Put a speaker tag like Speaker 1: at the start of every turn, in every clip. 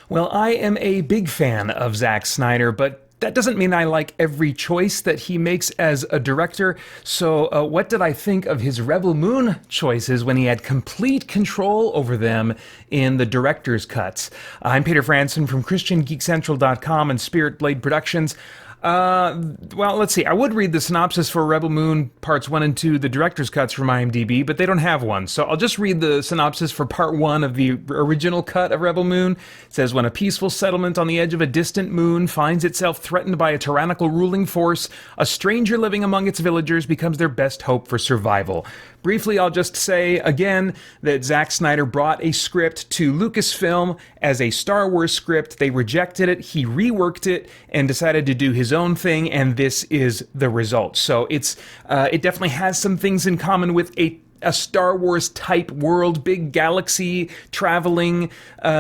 Speaker 1: Well, I am a big fan of Zack Snyder, but that doesn't mean I like every choice that he makes as a director. So, what did I think of his Rebel Moon choices when he had complete control over them in the director's cuts? I'm Peter Franson from christiangeekcentral.com and Spirit Blade Productions. Well, let's see. I would read the synopsis for Rebel Moon Parts 1 and 2, the director's cuts from IMDb, but they don't have one. So I'll just read the synopsis for Part 1 of the original cut of Rebel Moon. It says, when a peaceful settlement on the edge of a distant moon finds itself threatened by a tyrannical ruling force, a stranger living among its villagers becomes their best hope for survival. Briefly, I'll just say again that Zack Snyder brought a script to Lucasfilm as a Star Wars script. They rejected it, he reworked it, and decided to do his own thing, and this is the result. So it definitely has some things in common with a Star Wars type world, big galaxy traveling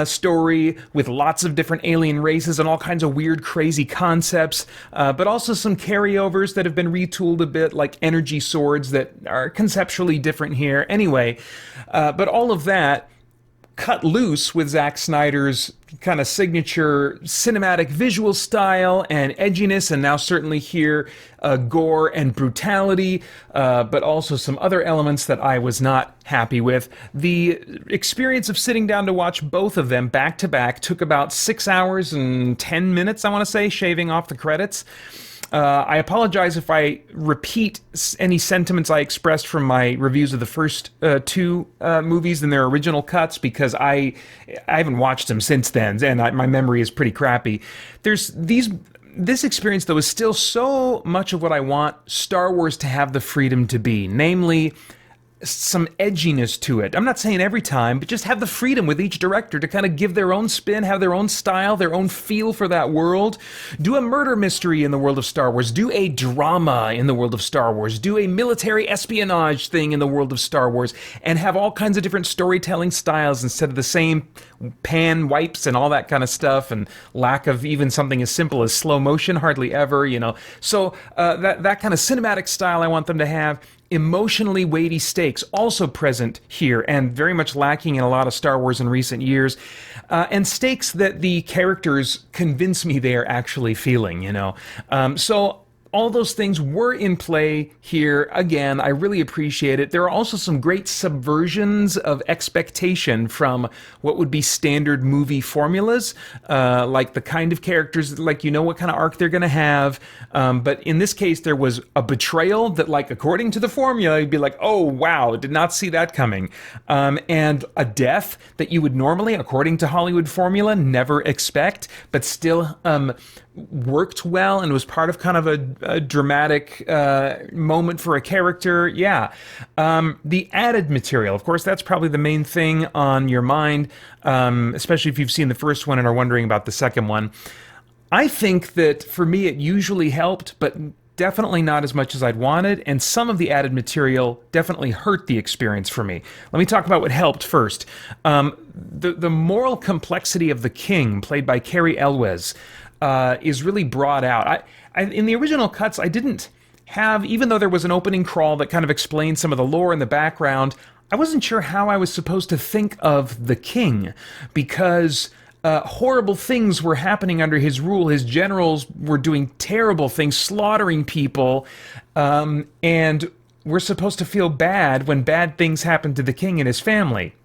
Speaker 1: story with lots of different alien races and all kinds of weird, crazy concepts, but also some carryovers that have been retooled a bit, like energy swords that are conceptually different here. Anyway, but all of that cut loose with Zack Snyder's kind of signature cinematic visual style and edginess, and now certainly here gore and brutality, but also some other elements that I was not happy with. The experience of sitting down to watch both of them back to back took about 6 hours and 10 minutes, I want to say, shaving off the credits. I apologize if I repeat any sentiments I expressed from my reviews of the first two movies in their original cuts, because I haven't watched them since then, and my memory is pretty crappy. This experience, though, is still so much of what I want Star Wars to have the freedom to be, namely some edginess to it. I'm not saying every time, but just have the freedom with each director to kind of give their own spin, have their own style, their own feel for that world. Do a murder mystery in the world of Star Wars. Do a drama in the world of Star Wars. Do a military espionage thing in the world of Star Wars, and have all kinds of different storytelling styles instead of the same pan wipes and all that kind of stuff, and lack of even something as simple as slow motion, hardly ever, you know. So that kind of cinematic style I want them to have. Emotionally weighty stakes also present here, and very much lacking in a lot of Star Wars in recent years, and stakes that the characters convince me they are actually feeling, you know. So all those things were in play here. Again, I really appreciate it. There are also some great subversions of expectation from what would be standard movie formulas, like the kind of characters, like you know what kind of arc they're going to have. But in this case, there was a betrayal that, like, according to the formula, you'd be like, oh, wow, did not see that coming. And a death that you would normally, according to Hollywood formula, never expect, but still worked well and was part of kind of a dramatic moment for a character. Yeah. The added material, of course, that's probably the main thing on your mind, especially if you've seen the first one and are wondering about the second one. I think that for me it usually helped, but definitely not as much as I'd wanted, and some of the added material definitely hurt the experience for me. Let me talk about what helped first. The moral complexity of the king, played by Cary Elwes, is really brought out. In the original cuts, I didn't have, even though there was an opening crawl that kind of explained some of the lore in the background, I wasn't sure how I was supposed to think of the king, because horrible things were happening under his rule. His generals were doing terrible things, slaughtering people, and we're supposed to feel bad when bad things happen to the king and his family.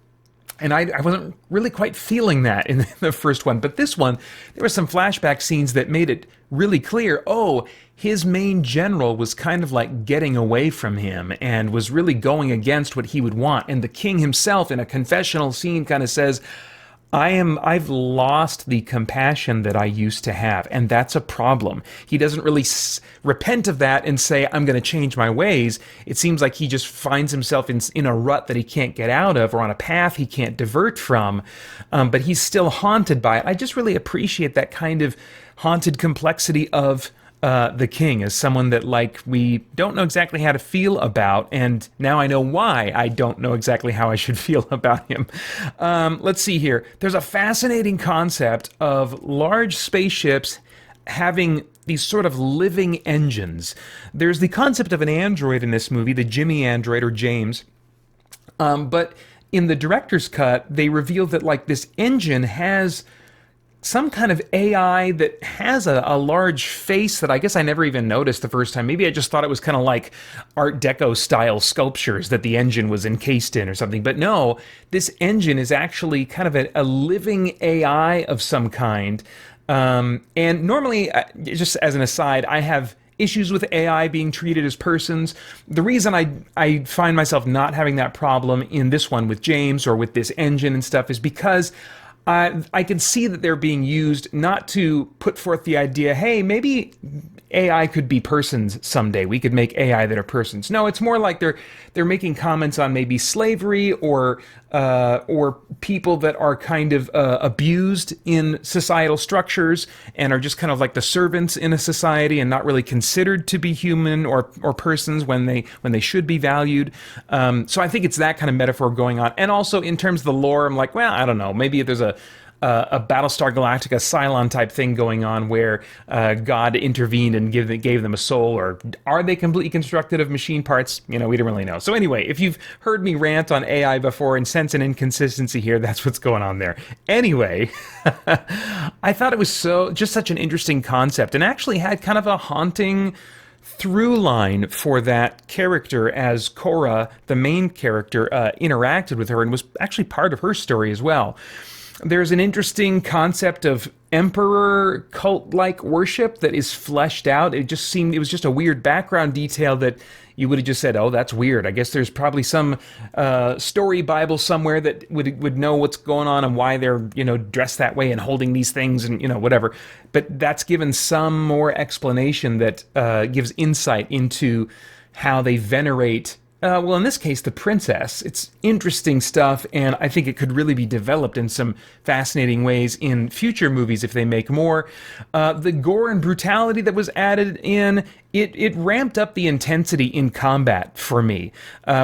Speaker 1: And I wasn't really quite feeling that in the first one. But this one, there were some flashback scenes that made it really clear, oh, his main general was kind of like getting away from him and was really going against what he would want. And the king himself, in a confessional scene, kind of says, I've lost the compassion that I used to have, and that's a problem. He doesn't really repent of that and say, I'm going to change my ways. It seems like he just finds himself in a rut that he can't get out of, or on a path he can't divert from, but he's still haunted by it. I just really appreciate that kind of haunted complexity of the king as someone that, like, we don't know exactly how to feel about, and now I know why I don't know exactly how I should feel about him. Let's see here. There's a fascinating concept of large spaceships having these sort of living engines. There's the concept of an android in this movie, the Jimmy android, or James, but in the director's cut, they reveal that, like, this engine has some kind of AI that has a large face that I guess I never even noticed the first time. Maybe I just thought it was kind of like Art Deco style sculptures that the engine was encased in or something. But no, this engine is actually kind of a living AI of some kind. And normally, just as an aside, I have issues with AI being treated as persons. The reason I find myself not having that problem in this one with James or with this engine and stuff is because I can see that they're being used not to put forth the idea, hey, maybe AI could be persons someday. We could make AI that are persons. No, it's more like they're making comments on maybe slavery or people that are kind of abused in societal structures and are just kind of like the servants in a society and not really considered to be human or persons when they should be valued. So I think it's that kind of metaphor going on. And also in terms of the lore, I'm like, well, I don't know. Maybe there's a Battlestar Galactica Cylon type thing going on where God intervened and gave them a soul, or are they completely constructed of machine parts? We don't really know. So anyway, if you've heard me rant on AI before and sense an inconsistency here, that's what's going on there. Anyway, I thought it was just such an interesting concept, and actually had kind of a haunting through line for that character as Korra, the main character, interacted with her and was actually part of her story as well. There's an interesting concept of emperor cult-like worship that is fleshed out. It was just a weird background detail that you would have just said, oh, that's weird. I guess there's probably some story Bible somewhere that would know what's going on and why they're, dressed that way and holding these things and, whatever. But that's given some more explanation that gives insight into how they venerate well, in this case, the princess. It's interesting stuff, and I think it could really be developed in some fascinating ways in future movies if they make more. The gore and brutality that was added in, it ramped up the intensity in combat for me,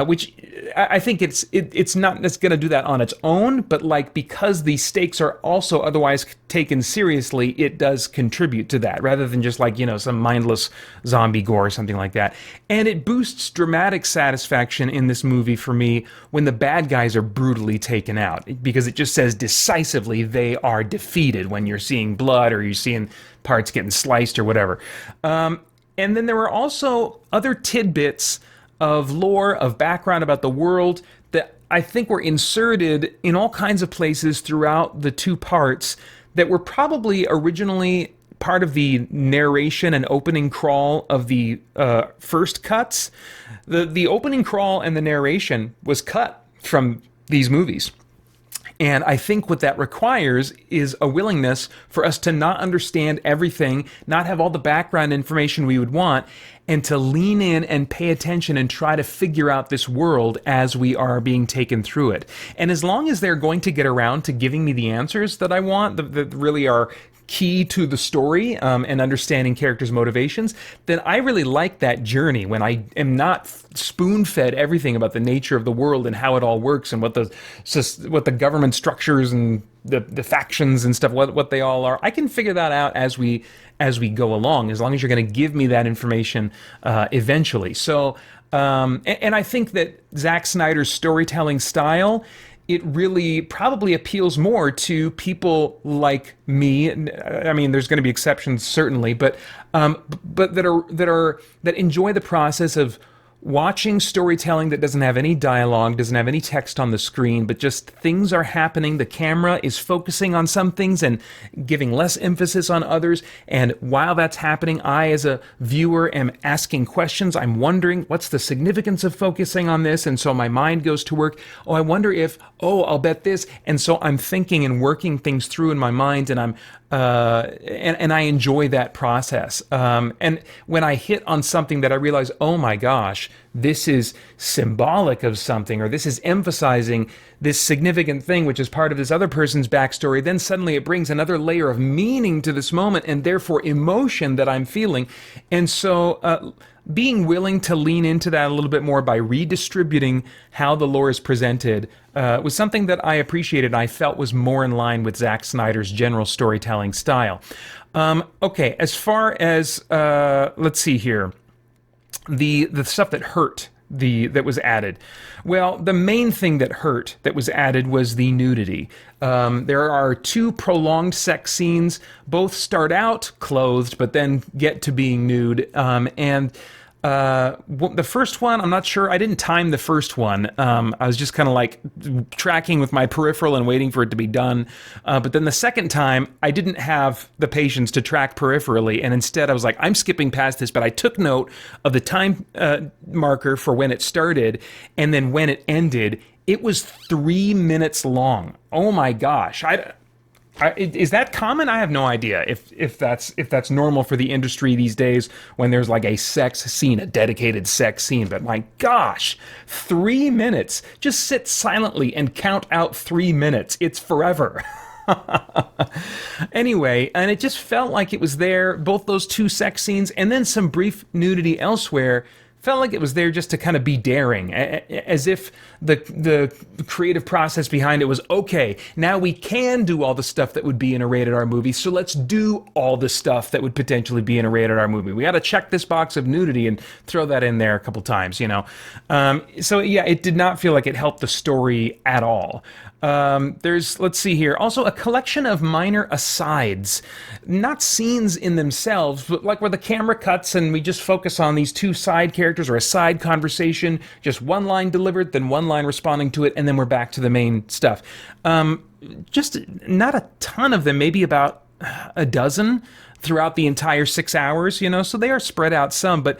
Speaker 1: which I think it's not that's going to do that on its own, but because the stakes are also otherwise taken seriously, it does contribute to that, rather than just some mindless zombie gore or something like that. And it boosts dramatic satisfaction in this movie for me when the bad guys are brutally taken out, because it just says decisively they are defeated when you're seeing blood or you're seeing parts getting sliced or whatever. And then there were also other tidbits of lore, of background about the world that I think were inserted in all kinds of places throughout the two parts that were probably originally part of the narration and opening crawl of the first cuts. The opening crawl and the narration was cut from these movies. And I think what that requires is a willingness for us to not understand everything, not have all the background information we would want, and to lean in and pay attention and try to figure out this world as we are being taken through it. And as long as they're going to get around to giving me the answers that I want, that really are key to the story and understanding characters' motivations, then I really like that journey when I am not spoon-fed everything about the nature of the world and how it all works and what the government structures and the factions and stuff, what they all are. I can figure that out as we go along, as long as you're going to give me that information eventually. So, and I think that Zack Snyder's storytelling style, it really probably appeals more to people like me. I mean, there's going to be exceptions certainly, but that enjoy the process of watching storytelling that doesn't have any dialogue, doesn't have any text on the screen, but just things are happening. The camera is focusing on some things and giving less emphasis on others. And while that's happening, I, as a viewer, am asking questions. I'm wondering, what's the significance of focusing on this? And so my mind goes to work. Oh, I wonder if, I'll bet this. And so I'm thinking and working things through in my mind, and I'm and I enjoy that process. And when I hit on something that I realize, oh my gosh, this is symbolic of something, or this is emphasizing this significant thing, which is part of this other person's backstory, then suddenly it brings another layer of meaning to this moment and therefore emotion that I'm feeling. And so being willing to lean into that a little bit more by redistributing how the lore is presented was something that I appreciated and I felt was more in line with Zack Snyder's general storytelling style. Okay, as far as, let's see here, the stuff that hurt that was added? Well, the main thing that hurt that was added was the nudity. There are two prolonged sex scenes. Both start out clothed, but then get to being nude. The first one, I'm not sure. I didn't time the first one. I was just kind of like tracking with my peripheral and waiting for it to be done. But then the second time, I didn't have the patience to track peripherally. And instead, I was like, I'm skipping past this. But I took note of the time marker for when it started. And then when it ended, it was 3 minutes long. Oh my gosh. Is that common? I have no idea if that's normal for the industry these days when there's like a sex scene, a dedicated sex scene. But my gosh, 3 minutes. Just sit silently and count out 3 minutes. It's forever. Anyway, and it just felt like it was there, both those two sex scenes and then some brief nudity elsewhere. Felt like it was there just to kind of be daring, as if the creative process behind it was, okay, now we can do all the stuff that would be in a rated R movie, so let's do all the stuff that would potentially be in a rated R movie. We got to check this box of nudity and throw that in there a couple times, you know. So yeah, it did not feel like it helped the story at all. Let's see here, also a collection of minor asides, not scenes in themselves, but like where the camera cuts and we just focus on these two side characters or a side conversation, just one line delivered, then one line responding to it, and then we're back to the main stuff. Just not a ton of them, maybe about a dozen throughout the entire 6 hours, you know, so they are spread out some, but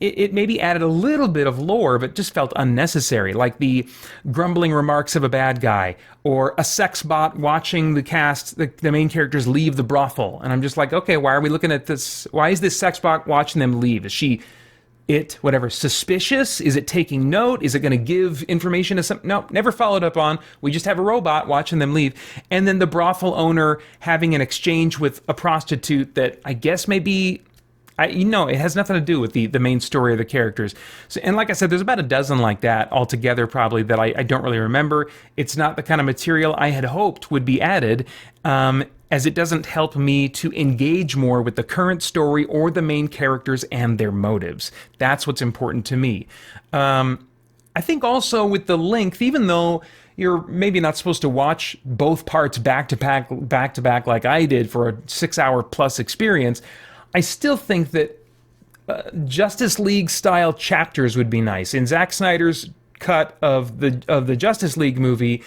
Speaker 1: it maybe added a little bit of lore, but just felt unnecessary, like the grumbling remarks of a bad guy, or a sex bot watching the cast, the main characters leave the brothel. And I'm just like, okay, why are we looking at this? Why is this sex bot watching them leave? Is she, suspicious? Is it taking note? Is it going to give information to some? No, never followed up on. We just have a robot watching them leave. And then the brothel owner having an exchange with a prostitute that I guess maybe... it has nothing to do with the main story of the characters. So, and like I said, there's about a dozen like that altogether probably that I don't really remember. It's not the kind of material I had hoped would be added, as it doesn't help me to engage more with the current story or the main characters and their motives. That's what's important to me. I think also with the length, even though you're maybe not supposed to watch both parts back to back like I did for a 6 hour plus experience, I still think that Justice League style chapters would be nice. In Zack Snyder's cut of the Justice League movie,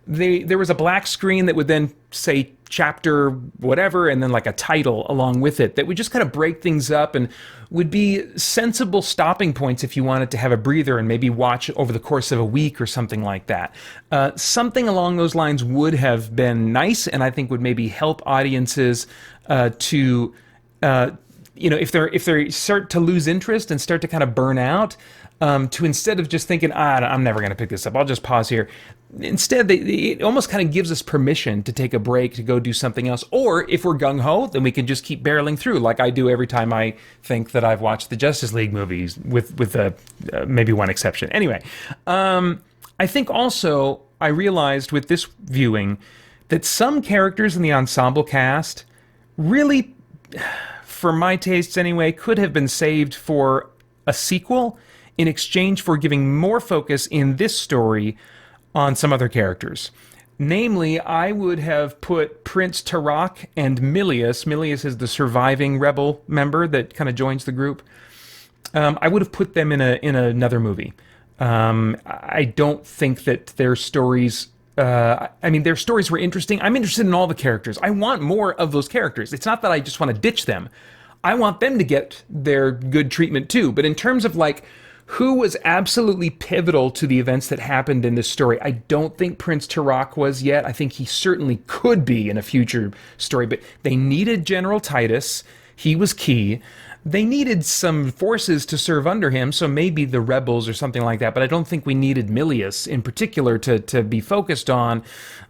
Speaker 1: there was a black screen that would then say chapter whatever and then like a title along with it that would just kind of break things up and would be sensible stopping points if you wanted to have a breather and maybe watch over the course of a week or something like that. Something along those lines would have been nice, and I think would maybe help audiences to... if they start to lose interest and start to kind of burn out, to instead of just thinking, I'm never going to pick this up, I'll just pause here. Instead, it almost kind of gives us permission to take a break, to go do something else. Or if we're gung-ho, then we can just keep barreling through like I do every time I think that I've watched the Justice League movies, with maybe one exception. Anyway, I think also I realized with this viewing that some characters in the ensemble cast really... for my tastes anyway, could have been saved for a sequel in exchange for giving more focus in this story on some other characters. Namely, I would have put Prince Tarak and Milius. Milius is the surviving rebel member that kind of joins the group. I would have put them in another movie. I don't think that their stories... their stories were interesting. I'm interested in all the characters. I want more of those characters. It's not that I just want to ditch them. I want them to get their good treatment too. But in terms of like who was absolutely pivotal to the events that happened in this story, I don't think Prince Tarak was yet. I think he certainly could be in a future story. But they needed General Titus. He was key. They needed some forces to serve under him, so maybe the rebels or something like that, but I don't think we needed Milius in particular to be focused on.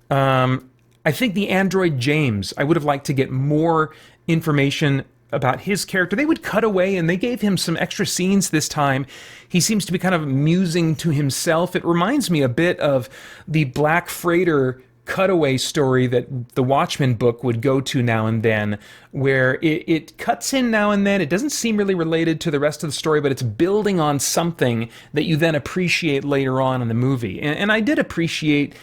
Speaker 1: I think the android James, I would have liked to get more information about his character. They would cut away, and they gave him some extra scenes this time. He seems to be kind of musing to himself. It reminds me a bit of the Black Freighter cutaway story that the Watchmen book would go to now and then, where it cuts in now and then. It doesn't seem really related to the rest of the story, but it's building on something that you then appreciate later on in the movie. And I did appreciate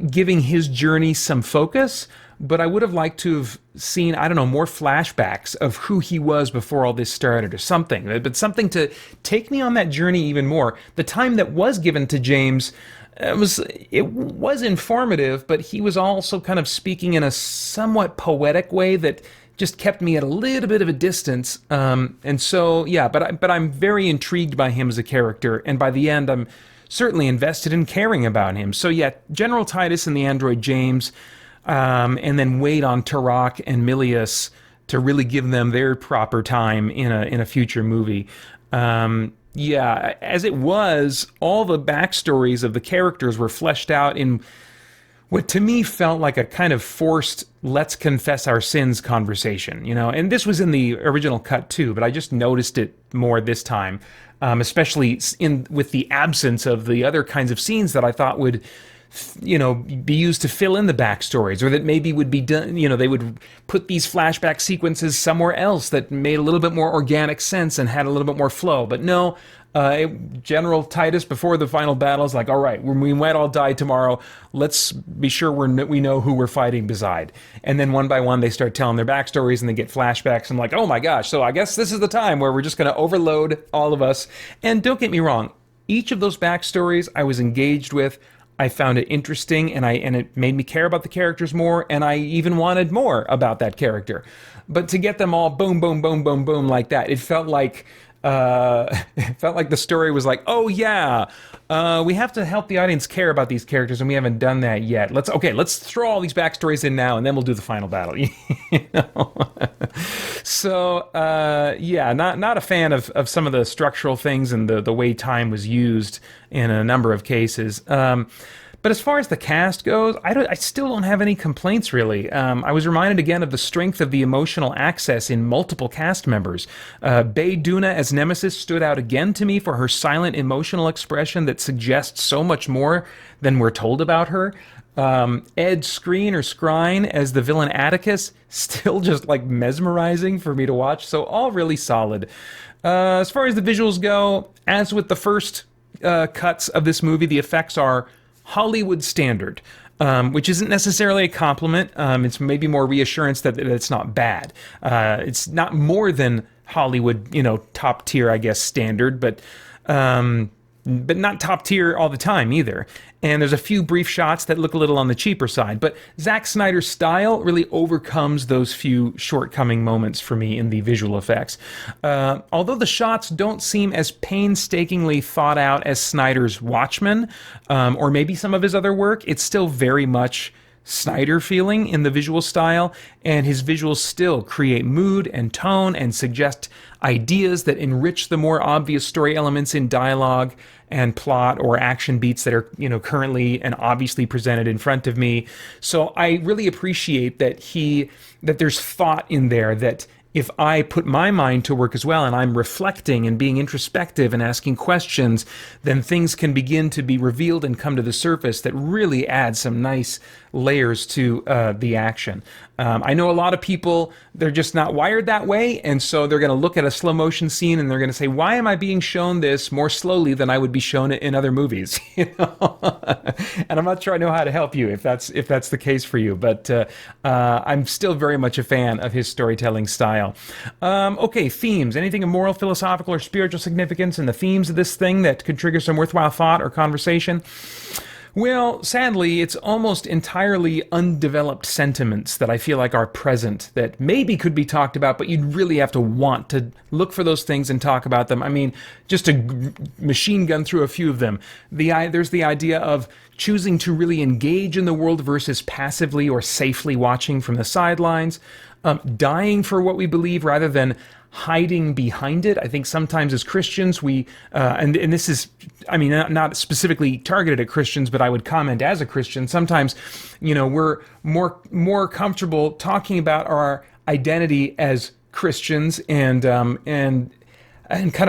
Speaker 1: giving his journey some focus, but I would have liked to have seen, I don't know, more flashbacks of who he was before all this started or something. But something to take me on that journey even more. The time that was given to James, it was informative, but he was also kind of speaking in a somewhat poetic way that just kept me at a little bit of a distance. And so, yeah, but I'm very intrigued by him as a character, and by the end, I'm certainly invested in caring about him. So yeah, General Titus and the android James, and then wait on Turok and Milius to really give them their proper time in a future movie. Yeah, as it was, all the backstories of the characters were fleshed out in what to me felt like a kind of forced let's confess our sins conversation, and this was in the original cut too, but I just noticed it more this time, especially with the absence of the other kinds of scenes that I thought would be used to fill in the backstories, or that maybe would be done, they would put these flashback sequences somewhere else that made a little bit more organic sense and had a little bit more flow. But no, General Titus before the final battle is like, all right, we might all die tomorrow. Let's be sure we know who we're fighting beside. And then one by one, they start telling their backstories and they get flashbacks. And like, oh my gosh, so I guess this is the time where we're just going to overload all of us. And don't get me wrong, each of those backstories I was engaged with. I found it interesting, and it made me care about the characters more, and I even wanted more about that character. But to get them all boom, boom, boom, boom, boom like that, it felt like the story was like, oh yeah, we have to help the audience care about these characters, and we haven't done that yet. Let's throw all these backstories in now, and then we'll do the final battle. So yeah, not a fan of some of the structural things and the way time was used in a number of cases. But as far as the cast goes, I still don't have any complaints, really. I was reminded again of the strength of the emotional access in multiple cast members. Bae Doona as Nemesis stood out again to me for her silent emotional expression that suggests so much more than we're told about her. Ed Skrein as the villain Atticus, still just like mesmerizing for me to watch. So all really solid. As far as the visuals go, as with the first cuts of this movie, the effects are Hollywood standard, which isn't necessarily a compliment. It's maybe more reassurance that it's not bad. It's not more than Hollywood, top tier, I guess, standard, but not top tier all the time either. And there's a few brief shots that look a little on the cheaper side, but Zack Snyder's style really overcomes those few shortcoming moments for me in the visual effects. Although the shots don't seem as painstakingly thought out as Snyder's Watchmen, or maybe some of his other work, it's still very much Snyder feeling in the visual style, and his visuals still create mood and tone and suggest ideas that enrich the more obvious story elements in dialogue and plot or action beats that are, currently and obviously presented in front of me. So I really appreciate that there's thought in there, that if I put my mind to work as well and I'm reflecting and being introspective and asking questions, then things can begin to be revealed and come to the surface that really add some nice layers to the action. I know a lot of people, they're just not wired that way, and so they're going to look at a slow motion scene and they're going to say, why am I being shown this more slowly than I would be shown it in other movies? And I'm not sure I know how to help you if that's the case for you, but I'm still very much a fan of his storytelling style. Okay, themes. Anything of moral, philosophical, or spiritual significance in the themes of this thing that could trigger some worthwhile thought or conversation? Well, sadly, it's almost entirely undeveloped sentiments that I feel like are present that maybe could be talked about, but you'd really have to want to look for those things and talk about them. I mean, just to machine gun through a few of them. There's the idea of choosing to really engage in the world versus passively or safely watching from the sidelines. Dying for what we believe rather than hiding behind it. I think sometimes as Christians we, and this is, I mean, not specifically targeted at Christians, but I would comment as a Christian, sometimes, we're more comfortable talking about our identity as Christians and kind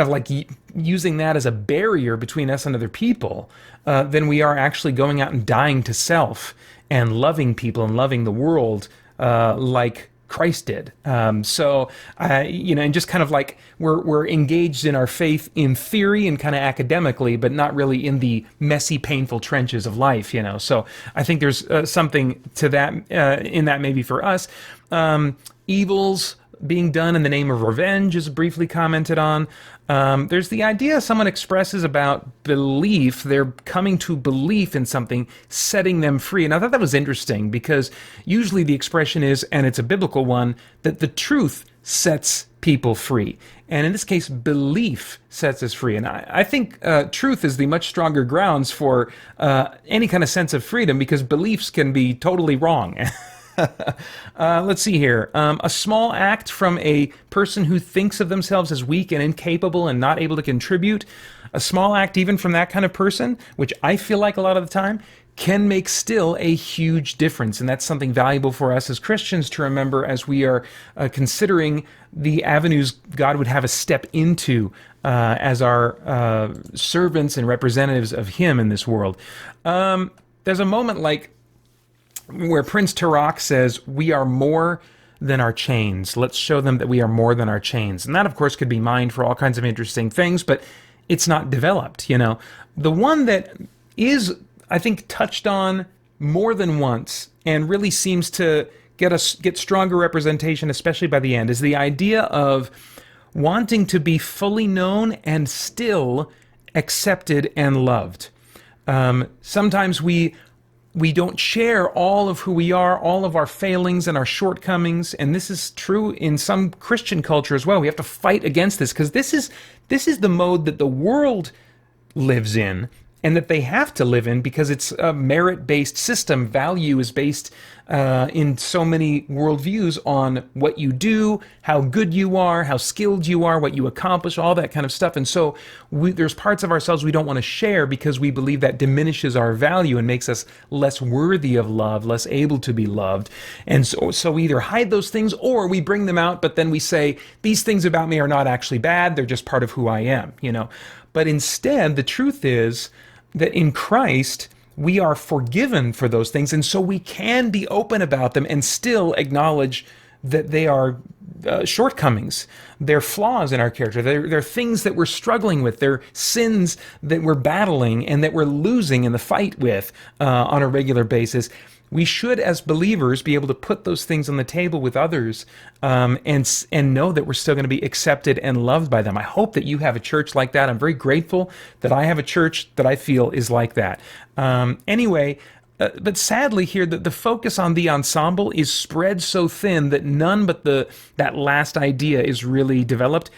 Speaker 1: of like using that as a barrier between us and other people, than we are actually going out and dying to self and loving people and loving the world like Christ did. And just kind of like we're engaged in our faith in theory and kind of academically, but not really in the messy, painful trenches of life. So I think there's something to that in that maybe for us. Evils being done in the name of revenge is briefly commented on. There's the idea someone expresses about belief. They're coming to belief in something, setting them free. And I thought that was interesting because usually the expression is, and it's a biblical one, that the truth sets people free. And in this case, belief sets us free. And I think truth is the much stronger grounds for any kind of sense of freedom, because beliefs can be totally wrong. Let's see here. A small act from a person who thinks of themselves as weak and incapable and not able to contribute, a small act even from that kind of person, which I feel like a lot of the time, can make still a huge difference. And that's something valuable for us as Christians to remember as we are considering the avenues God would have us step into as our servants and representatives of Him in this world. There's a moment like where Prince Tarak says, "We are more than our chains. Let's show them that we are more than our chains." And that, of course, could be mined for all kinds of interesting things, but it's not developed, The one that is, I think, touched on more than once and really seems to get stronger representation, especially by the end, is the idea of wanting to be fully known and still accepted and loved. Sometimes we don't share all of who we are, all of our failings and our shortcomings, and this is true in some Christian culture as well. We have to fight against this because this is the mode that the world lives in and that they have to live in because it's a merit-based system. Value is based in so many worldviews on what you do, how good you are, how skilled you are, what you accomplish, all that kind of stuff. And so there's parts of ourselves we don't want to share because we believe that diminishes our value and makes us less worthy of love, less able to be loved. And so we either hide those things or we bring them out, but then we say, these things about me are not actually bad, they're just part of who I am, But instead, the truth is that in Christ, we are forgiven for those things, and so we can be open about them and still acknowledge that they are shortcomings. They're flaws in our character. They're things that we're struggling with. They're sins that we're battling and that we're losing in the fight with on a regular basis. We should, as believers, be able to put those things on the table with others and know that we're still going to be accepted and loved by them. I hope that you have a church like that. I'm very grateful that I have a church that I feel is like that. But sadly here, the focus on the ensemble is spread so thin that none but that last idea is really developed.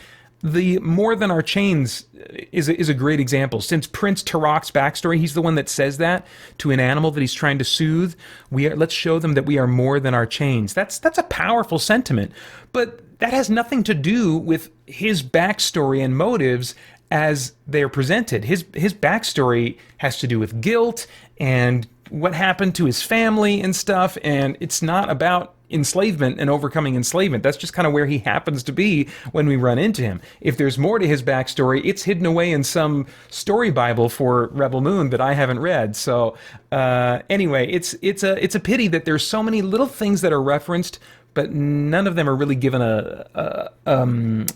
Speaker 1: The more than our chains is a great example. Since Prince Tarak's backstory, he's the one that says that to an animal that he's trying to soothe. Let's show them that we are more than our chains. That's a powerful sentiment, but that has nothing to do with his backstory and motives as they're presented. His backstory has to do with guilt and what happened to his family and stuff, and it's not about enslavement and overcoming enslavement. That's just kind of where he happens to be when we run into him. If there's more to his backstory, it's hidden away in some story Bible for Rebel Moon that I haven't read. So anyway, it's a pity that there's so many little things that are referenced, but none of them are really given a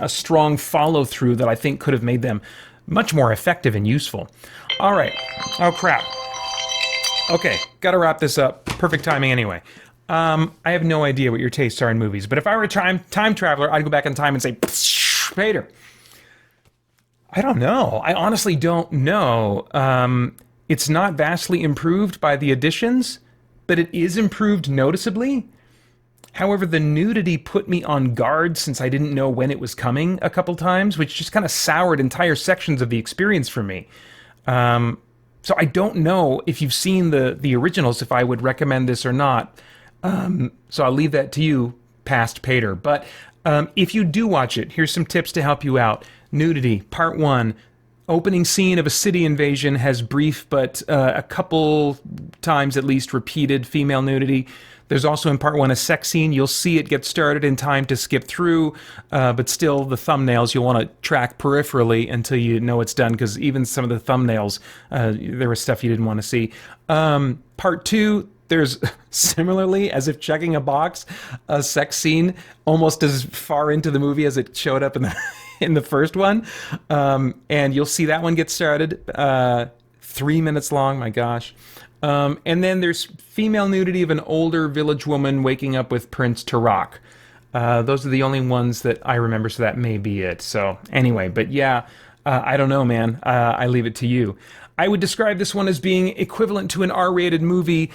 Speaker 1: strong follow through that I think could have made them much more effective and useful. All right. Oh crap. Okay, got to wrap this up. Perfect timing anyway. I have no idea what your tastes are in movies, but if I were a time traveler, I'd go back in time and say, Peter. I don't know. I honestly don't know. It's not vastly improved by the additions, but it is improved noticeably. However, the nudity put me on guard since I didn't know when it was coming a couple times, which just kind of soured entire sections of the experience for me. So I don't know if you've seen the originals, if I would recommend this or not. So I'll leave that to you, past Pater. But if you do watch it, here's some tips to help you out. Nudity, part 1. Opening scene of a city invasion has brief but a couple times at least repeated female nudity. There's also in part 1 a sex scene. You'll see it get started in time to skip through, but still the thumbnails you'll want to track peripherally until you know it's done, because even some of the thumbnails, there was stuff you didn't want to see. Part 2, there's similarly, as if checking a box, a sex scene almost as far into the movie as it showed up in the in the first one. And you'll see that one get started. 3 minutes long, my gosh. And then there's female nudity of an older village woman waking up with Prince Tarak. Those are the only ones that I remember, so that may be it. So anyway, but yeah, I don't know, man. I leave it to you. I would describe this one as being equivalent to an R-rated movie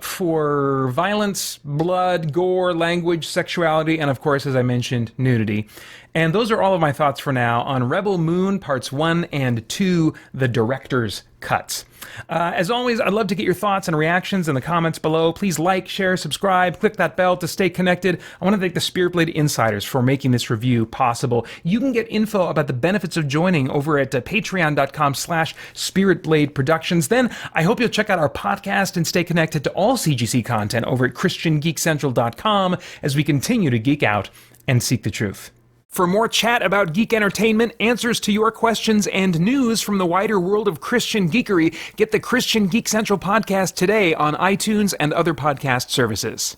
Speaker 1: for violence, blood, gore, language, sexuality, and of course, as I mentioned, nudity. And those are all of my thoughts for now on Rebel Moon Parts 1 and 2, the director's cuts. As always, I'd love to get your thoughts and reactions in the comments below. Please like, share, subscribe, click that bell to stay connected. I want to thank the Spirit Blade Insiders for making this review possible. You can get info about the benefits of joining over at patreon.com/Spirit Productions. Then I hope you'll check out our podcast and stay connected to all CGC content over at christiangeekcentral.com as we continue to geek out and seek the truth. For more chat about geek entertainment, answers to your questions, and news from the wider world of Christian geekery, get the Christian Geek Central podcast today on iTunes and other podcast services.